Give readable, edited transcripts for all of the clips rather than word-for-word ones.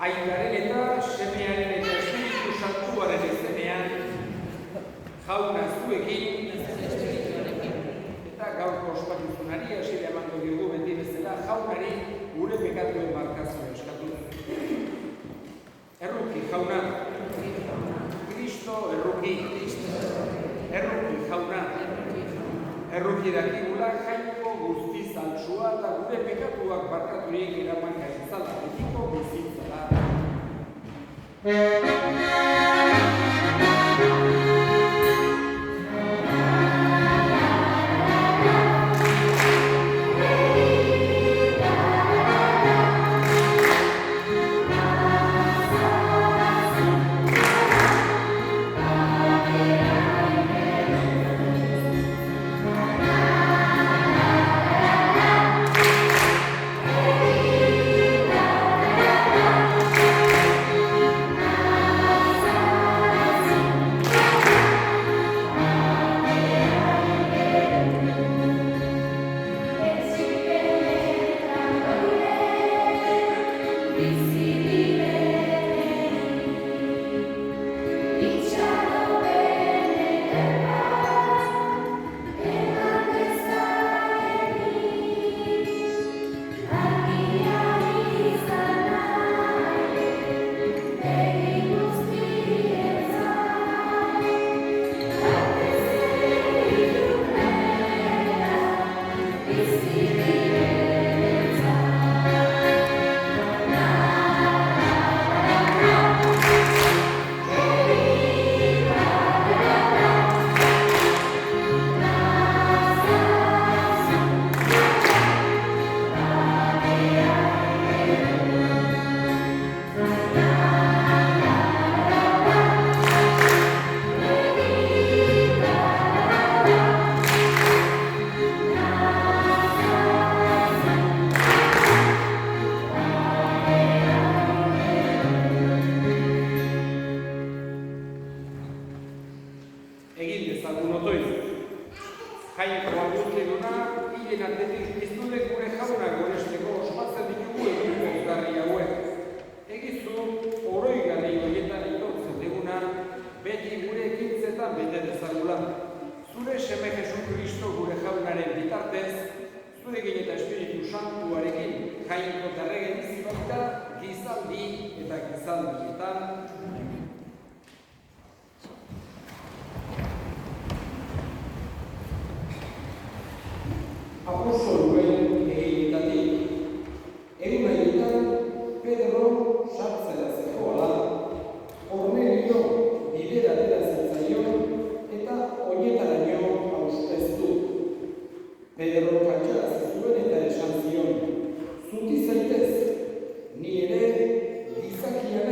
Aitaren eta semearen eta Espiritu Santuaren izenean, jauna zuekin, eta gaurko ospakizunari hasiera emango diogu beti bezala jaunari gure pekatuen markazioa eskatu. Erruki jauna, Kristo erruki, erruki jauna, erruki dakigula jainko guztiz altsua eta gure pekatuak barkaturik eraman gaitzala, betiko bizitzala. Zuti zaitez, ni ere gizakia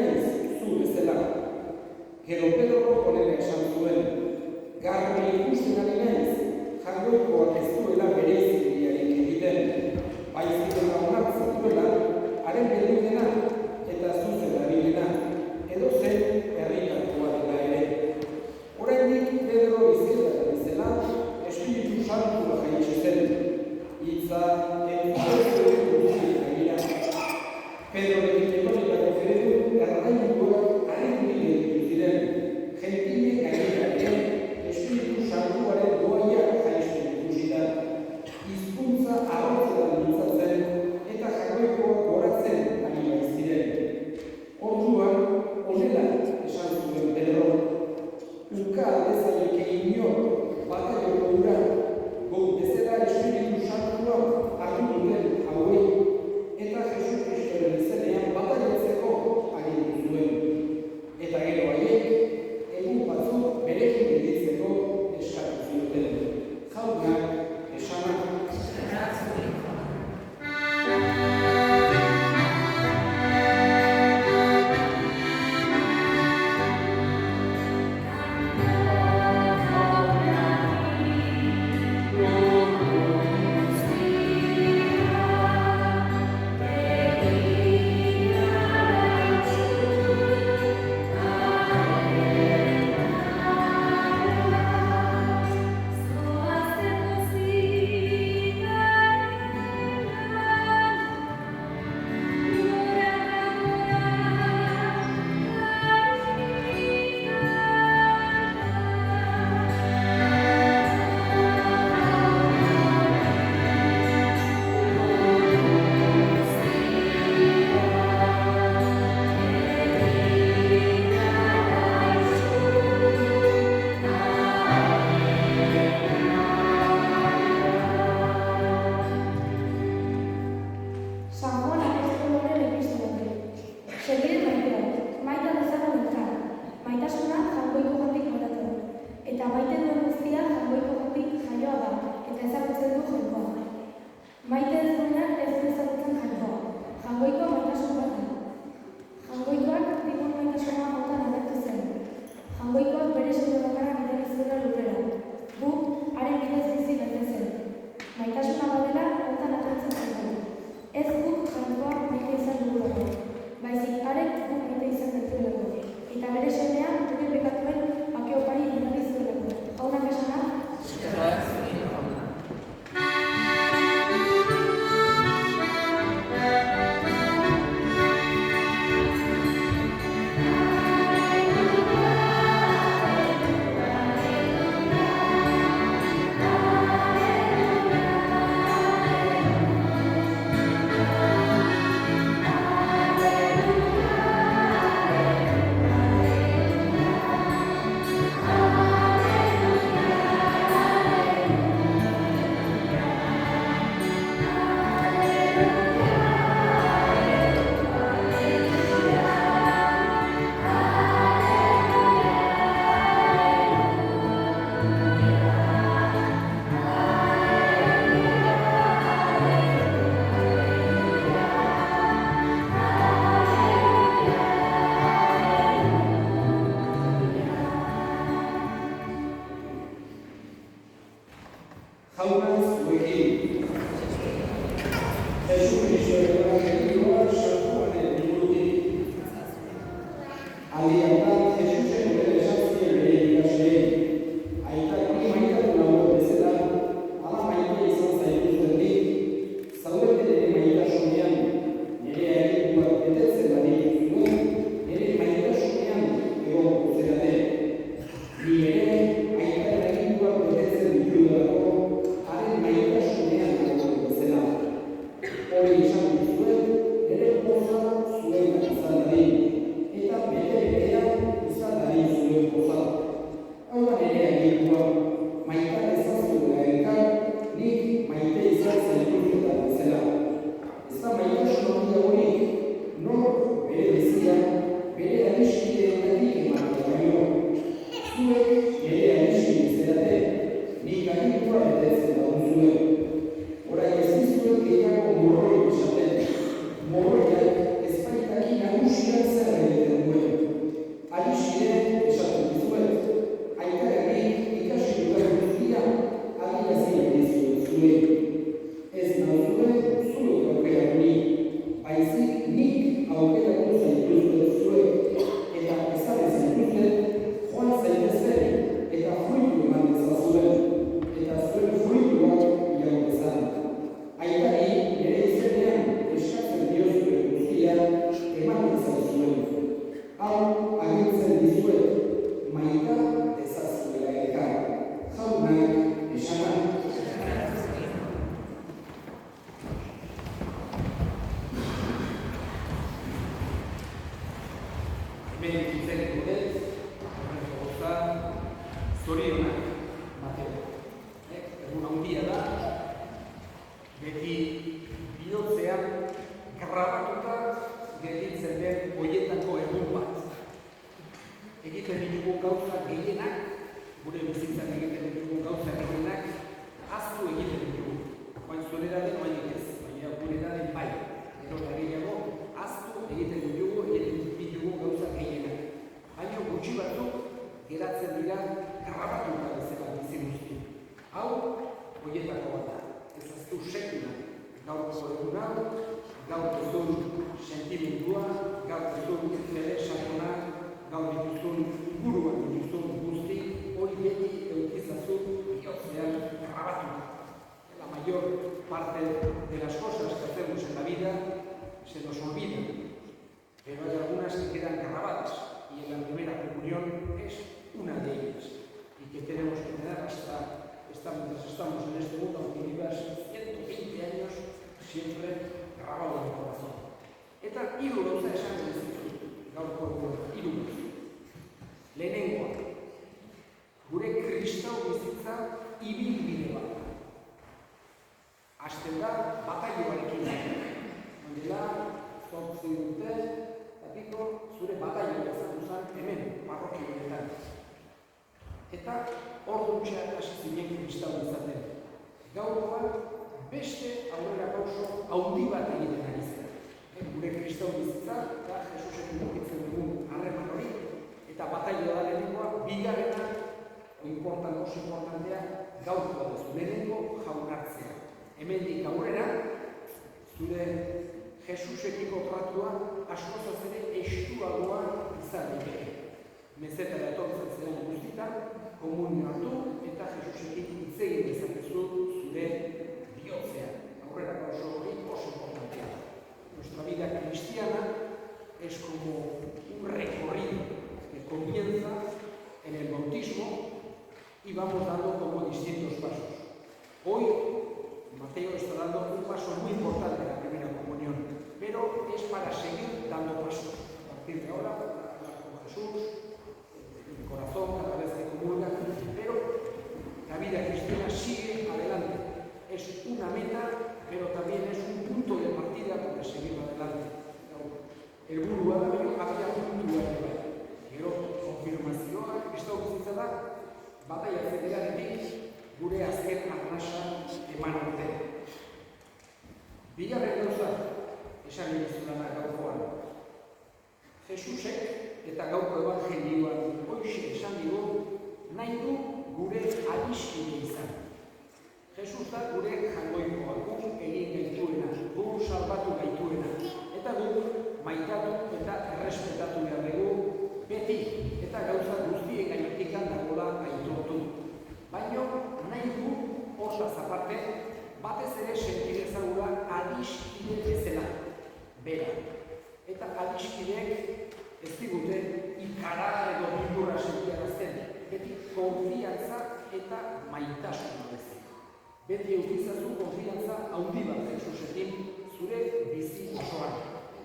beti eukizazu konfiantza handi bat Jesusekin zure bizi osoan.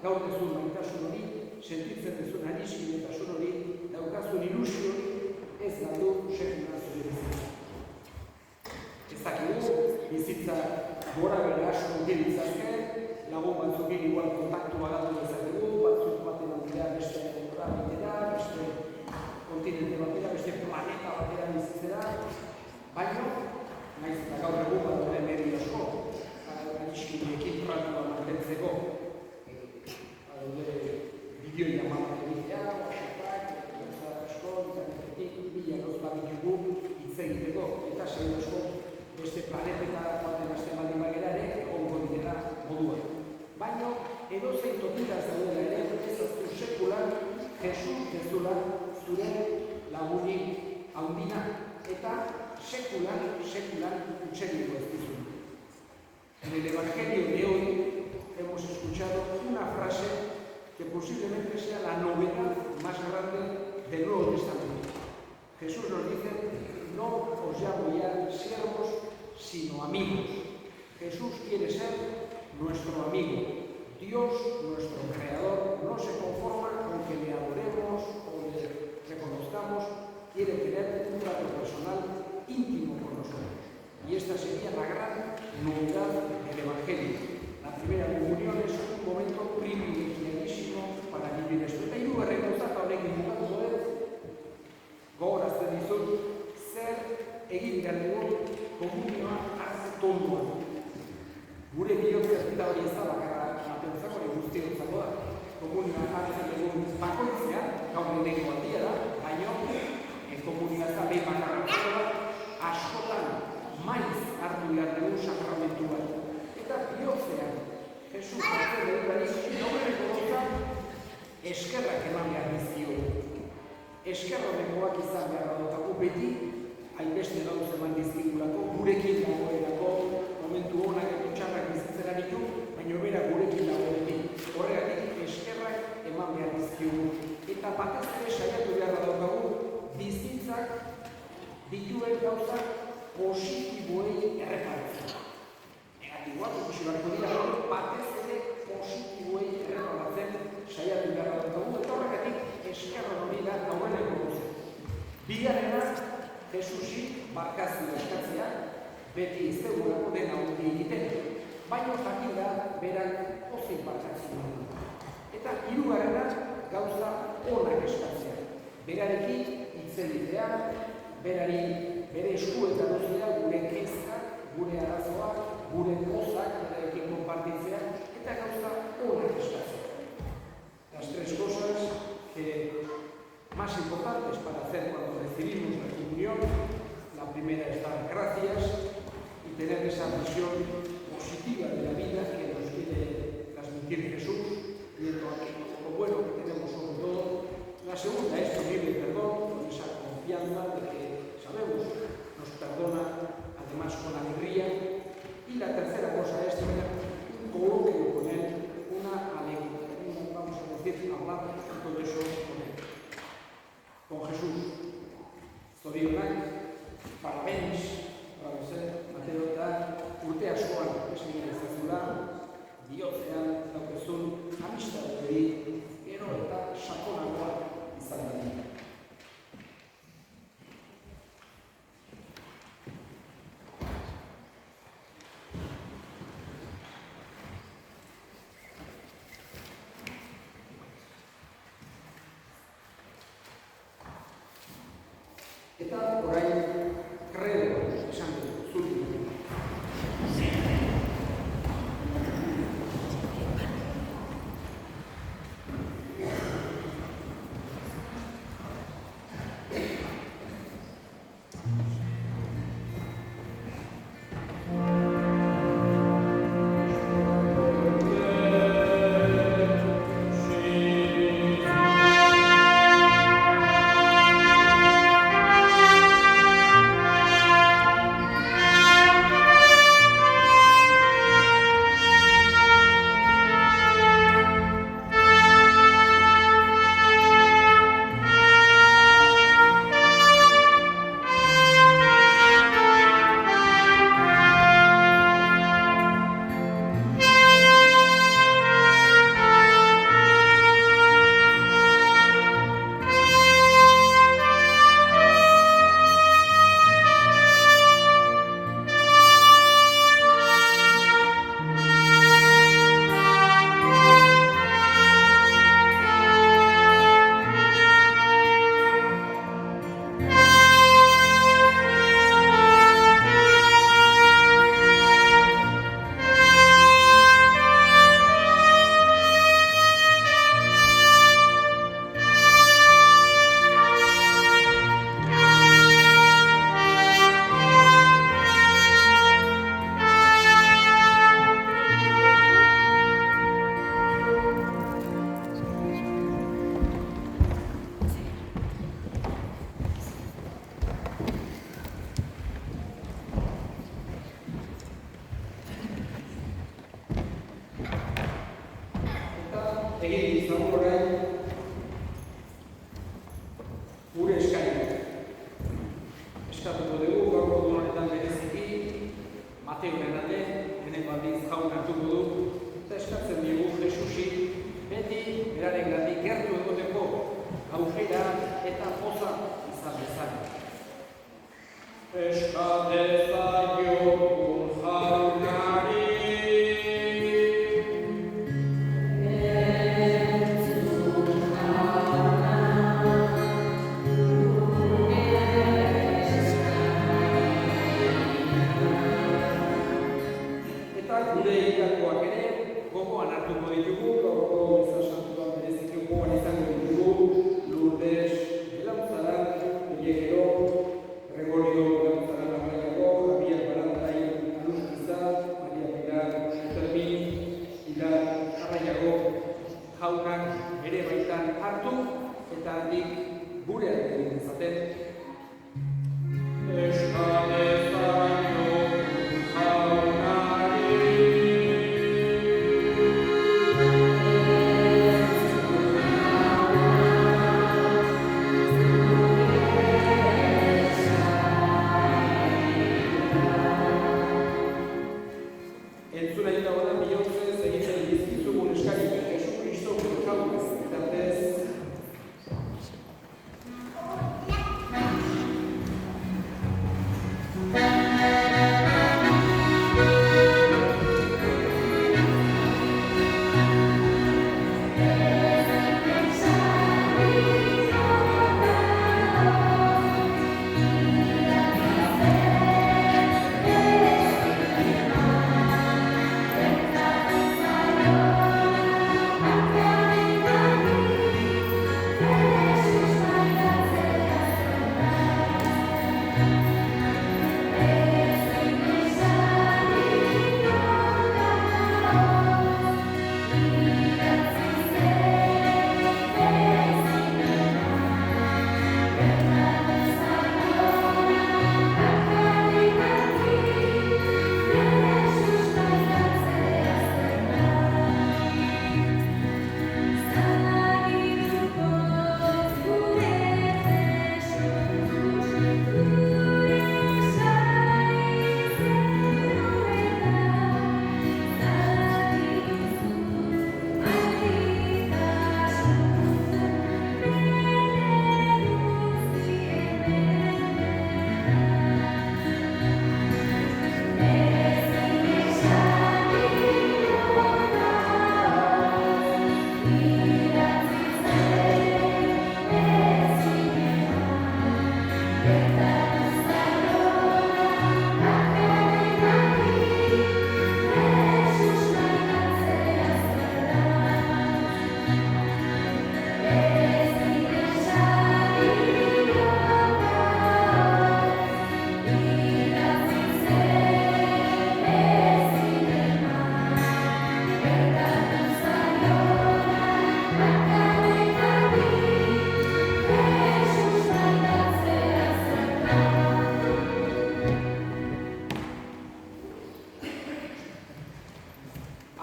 Gaur duzun maitasun hori, sentitzen duzun adiskidetasun hori, daukazun ilusio hori, ez galdu sekula zure bizitza. Ez dakigu, bizitza gora bere asko ditzazke, lagun batzukin igual kontaktu bagatu dezakegu, batzuk baten dira beste kontra batera, beste kontinente batera, beste planeta batera bizitzera, baina, naiz eta gaur egun bat dure medio asko, adiskideekin tratua mantentzeko, bideo jamanak egitea, WhatsAppak, asko, internetetik, bila gauz bat ditugu hitz egiteko, eta segin asko beste planeteta baten aste baldin bagera ere, egongo direla moduan. Baina, edo zein tokira zaudela ere, ez aztu sekulan, Jesus dezula zure lagunik handina, eta sekulan utxeriko ez dizun. En el Evangelio de hoy hemos escuchado una frase que posiblemente sea la novedad más grande del Nuevo Testamento. Jesús nos dice, no os llamo ya siervos, sino amigos. Jesús quiere ser nuestro amigo. Dios, nuestro Creador, no se conforma con que le adoremos o le reconozcamos, quiere tener un trato personal íntimo con nosotros. Y esta sería la gran novedad del Evangelio. La primera comunión es un momento privilegiadísimo para vivir esto. Eta hirugarren gauzak honekin bukatuko dut, gogorazten dizut, zer egin behar dugu komunioa hartze tonduan. Gure bihotza hori ez da bakarra matentzako, guztiontzako da. Komunioa hartzen dugu bakoitzean, gaur lehenengo aldia da, baina komunioa ez da behin bakarra da, askotan maiz hartu behar dugu sakramentu bat. Eta bihotzean, Jesus hartzen dugu nomeneko gauza eskerrak eman behar dizkio. Eskerronekoak izan behar daukagu beti, hainbeste gauz eman dizkigulako, gurekin dagoelako, momentu honak edo txarrak bizitzera ditu, baina bera gurekin dagoelekin. Horregatik eskerrak eman behar dizkigu. Eta batez ere saiatu behar daukagu, bizitzak dituen gauzak positiboei erreparatzen. Negatiboak ikusi beharko dira, batez ere positiboei erreparatzen saiatu behar daukagu, eta horregatik eskerron hori da aurreneko gauza. Bigarrena, Jesusi barkazio eskatzea, beti ez dugulako dena hori egiten, baina jakin da berak pozik barkazioa. Eta hirugarrena gauza onak eskatzea. Berarekin hitz egitea, bere eskuetan uztea gure kezkak, gure arazoak, gure gozak berarekin konpartitzea, eta gauza onak eskatzea. Las tres cosas que más importantes para hacer cuando recibimos la comunión, la primera es dar gracias y tener esa visión positiva de la vida que nos quiere transmitir Jesús, viendo lo bueno que tenemos sobre todo. La segunda es pedirle perdón con esa confianza de que sabemos nos perdona además con alegría. Y la tercera cosa es tener un coloquio con él, una alegría, vamos a decir, hablar todo eso con él. Con Jesús, zorionak, parabéns, Mateo eta urte askoan esan ezazula, bihotzean daukezun amistade hori gero eta sakonagoa izan da. Eta orain credo esan dut zuri. gure eskariak. Eskatuko dugu, gaurko egun honetan bereziki, Mateuren alde, lehenengo aldiz jaun hartuko du, eta eskatzen dugu Jesusi beti berarengatik gertu egoteko aukera eta poza izan dezan. Eska dezaiogun jaunari. Gure ikakoak ere, gogoan hartuko ditugu, gaurko meza santuan bereziki gogoan izango ditugu, Lourdes Belaunzaran, Bilekero, Gregorio Belaunzaran Amaiako, Javier Barantai Aluskiza, Maria Pilar Sutermin, Pilar Arraiago, jaunak ere baitan hartu, eta handik gure egin dezaten.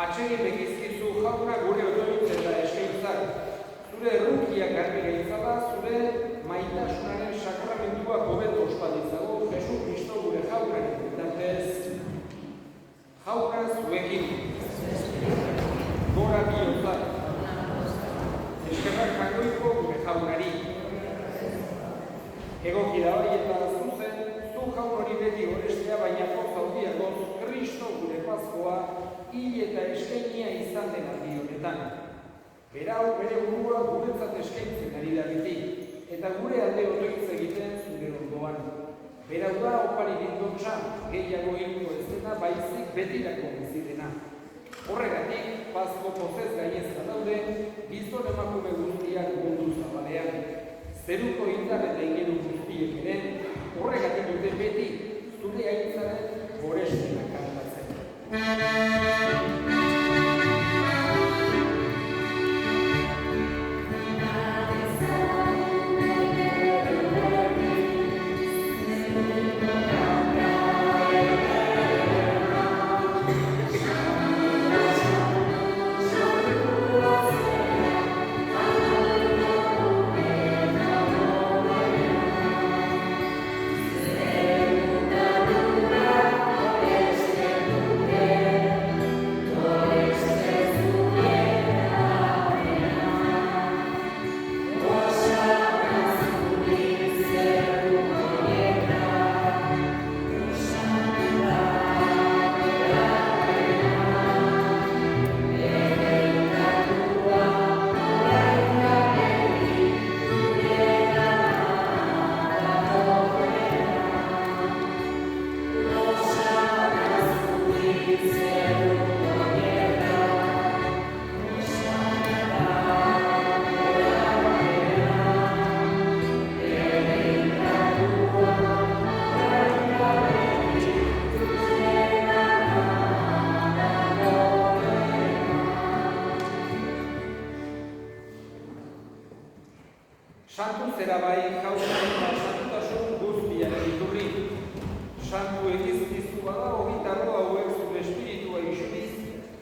Atsegin begizkizu jauna gure otoitz eta eskaintzak. Zure errukiak garbi gaitzala, zure maitasunaren sakramentua hobeto ospatitzago, Jesu Kristo gure jaunaren bitartez. Jauna zuekin. Gora bihotzak. Eskerrak jagoiko gure jaunari. Egoki da bai eta zuzen, zu jaun hori beti gorestea baina pozaudiakoz, Kristo gure Paskoa, hil eta eskainia izan den aldi honetan. Berau bere burua guretzat eskaintzen ari da beti, eta gure alde otoitz egiten zure ondoan. Berau da opari bindotxa, gehiago hilko ez dena, baizik betirako bizidena. Horregatik, Pasko pozez gainezka daude, gizon emakume guztiak mundu zabalean. Zeruko indar eta ingeru guztiek ere, horregatik dute beti, zure aintzaren gorestena kantatzen. Santu zera bai jauna eta santutasun guztiaren iturri. Santu egizkizu bada hogitarro hauek zure espiritua isuriz,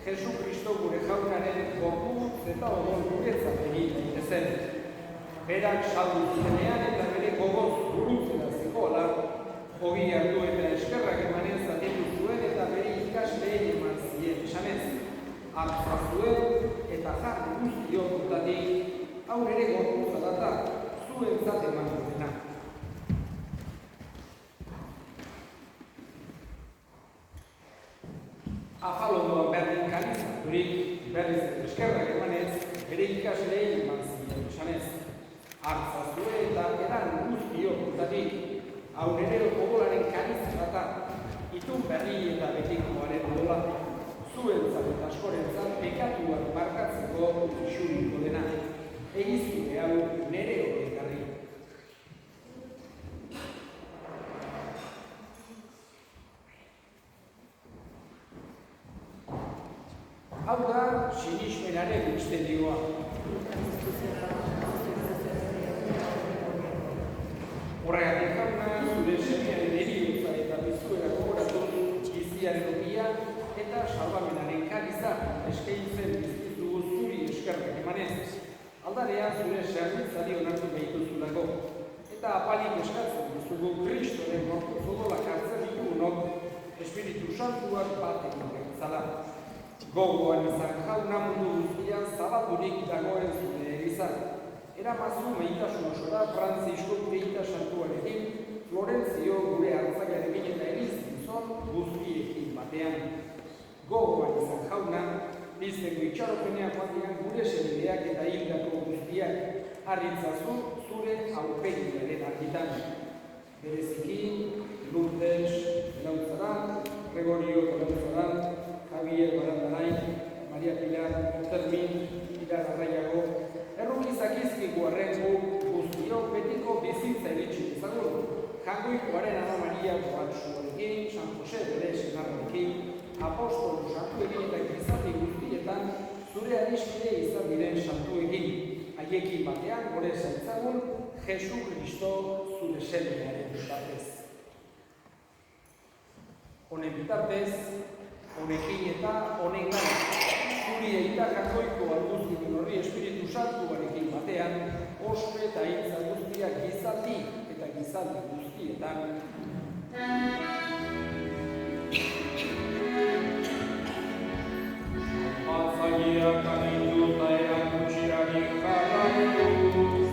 Jesu Kristo gure jaunaren gorputz eta odol guretzat egin daitezen. Berak saldu zutenean eta bere gogoz burutzera zegoela, ogi hartu eta eskerrak emanen zatendu zuen eta bere ikasleen eman zien esanez. Hartza zuen eta jarri guztiok dutatik, hau ere gorputza data, zuentzat eman dutena. Afalondoan berdin kalizaturik, berriz eskerrak emanez, bere ikasleen eman zien esanez. Hartza zuen eta eran guztiok dutatik, hau ere odolaren kalizatza data, itun berri eta betikoaren odola. Zuentzat eta askorentzat pekatuak markatzeko isuriko dena. Egizkide hau nere horrekarri. Hau da sinismenaren misterioa. Horregatik jauna, zure semearen heriotza eta bizuera gogoratu biziaren ogia eta salvamenaren kaliza eskaintzen bizkizugu zuri eskerrak emanez. Aldarea zure zerbitzari onartu behituzulako. Eta apalik eskatzen duzugu Kristoren gorputz odolak hartzen ditugunok Espiritu Santuak bat egin gertzala. Gogoan izan jauna mundu guztian zabaturik dagoen zure erizan. Eramazu meitasun osora Frantzisko Peita Santuarekin, Florentzio gure hartzaiarekin eta erizkizon guztiekin batean. Gogoan izan jauna, bizteko itxaropenean batean gure semedeak eta hildako guztiak harritzazu zure aurpegiaren argitan. Bereziki, Lourdes Lautzaran, Gregorio Lautzaran, Javier Barandarain, Maria Pilar Termin, Pilar Arraiago, errukizakizkiko arrengo guztiok betiko bizitza eritxe ezagun, jangoikoaren Ana Maria Boatsuarekin, San Jose bere senarrekin, apostolu santuekin eta gizati guztietan zure adiskide izan diren santuekin, haiekin batean gore zaitzagun Jesu Kristo zure semearen bitartez. Honen bitartez, honekin eta honengan, zuri eita jakoiko alguztikin horri Espiritu Santuarekin batean, ospe eta hitza guztiak gizati eta gizaldi guztietan. Atzaiak anindu eta erakutxirari jarraituz,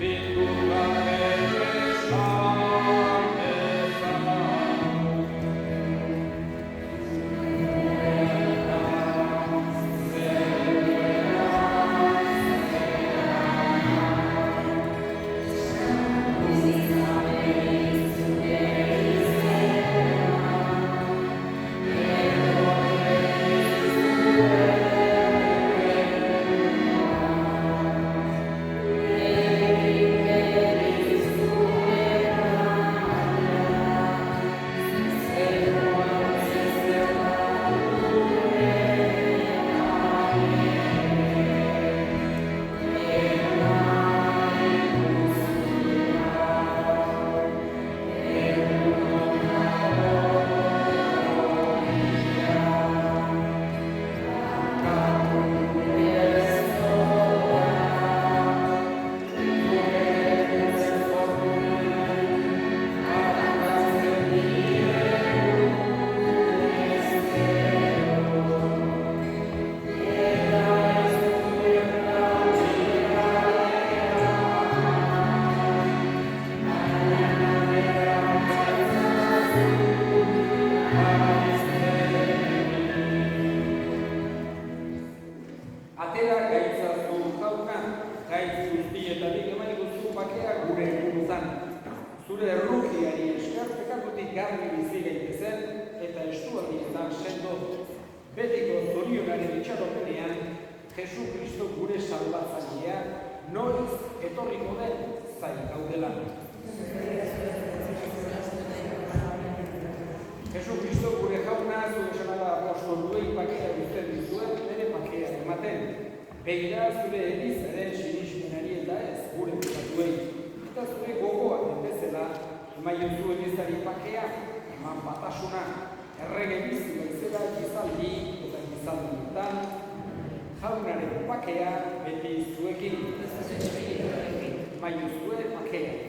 bindurak esan ezan. Zure errukiari eskarpekatutik garbi bizi gaitezen eta estualdietan sendo betiko zorionaren itxaropenean Jesu Kristo gure salbatzailea noiz etorriko den zain gaudela. Jesu Kristo gure jauna zure sanada apostoluei pakea guztien dizuen bere pakea ematen. Begira zure elizaren sinismenari eta ez gure bukatuei. Maio zuen ezari pakea, eman batasuna, errege bizi baizela gizaldi eta gizaldietan, jaunaren pakea beti zuekin. Maio zue pakea.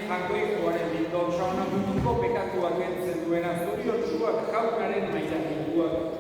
Jakoikoaren bildotxa ona munduko pekatuak entzen duena zoriontsuak jaunaren mailakituak.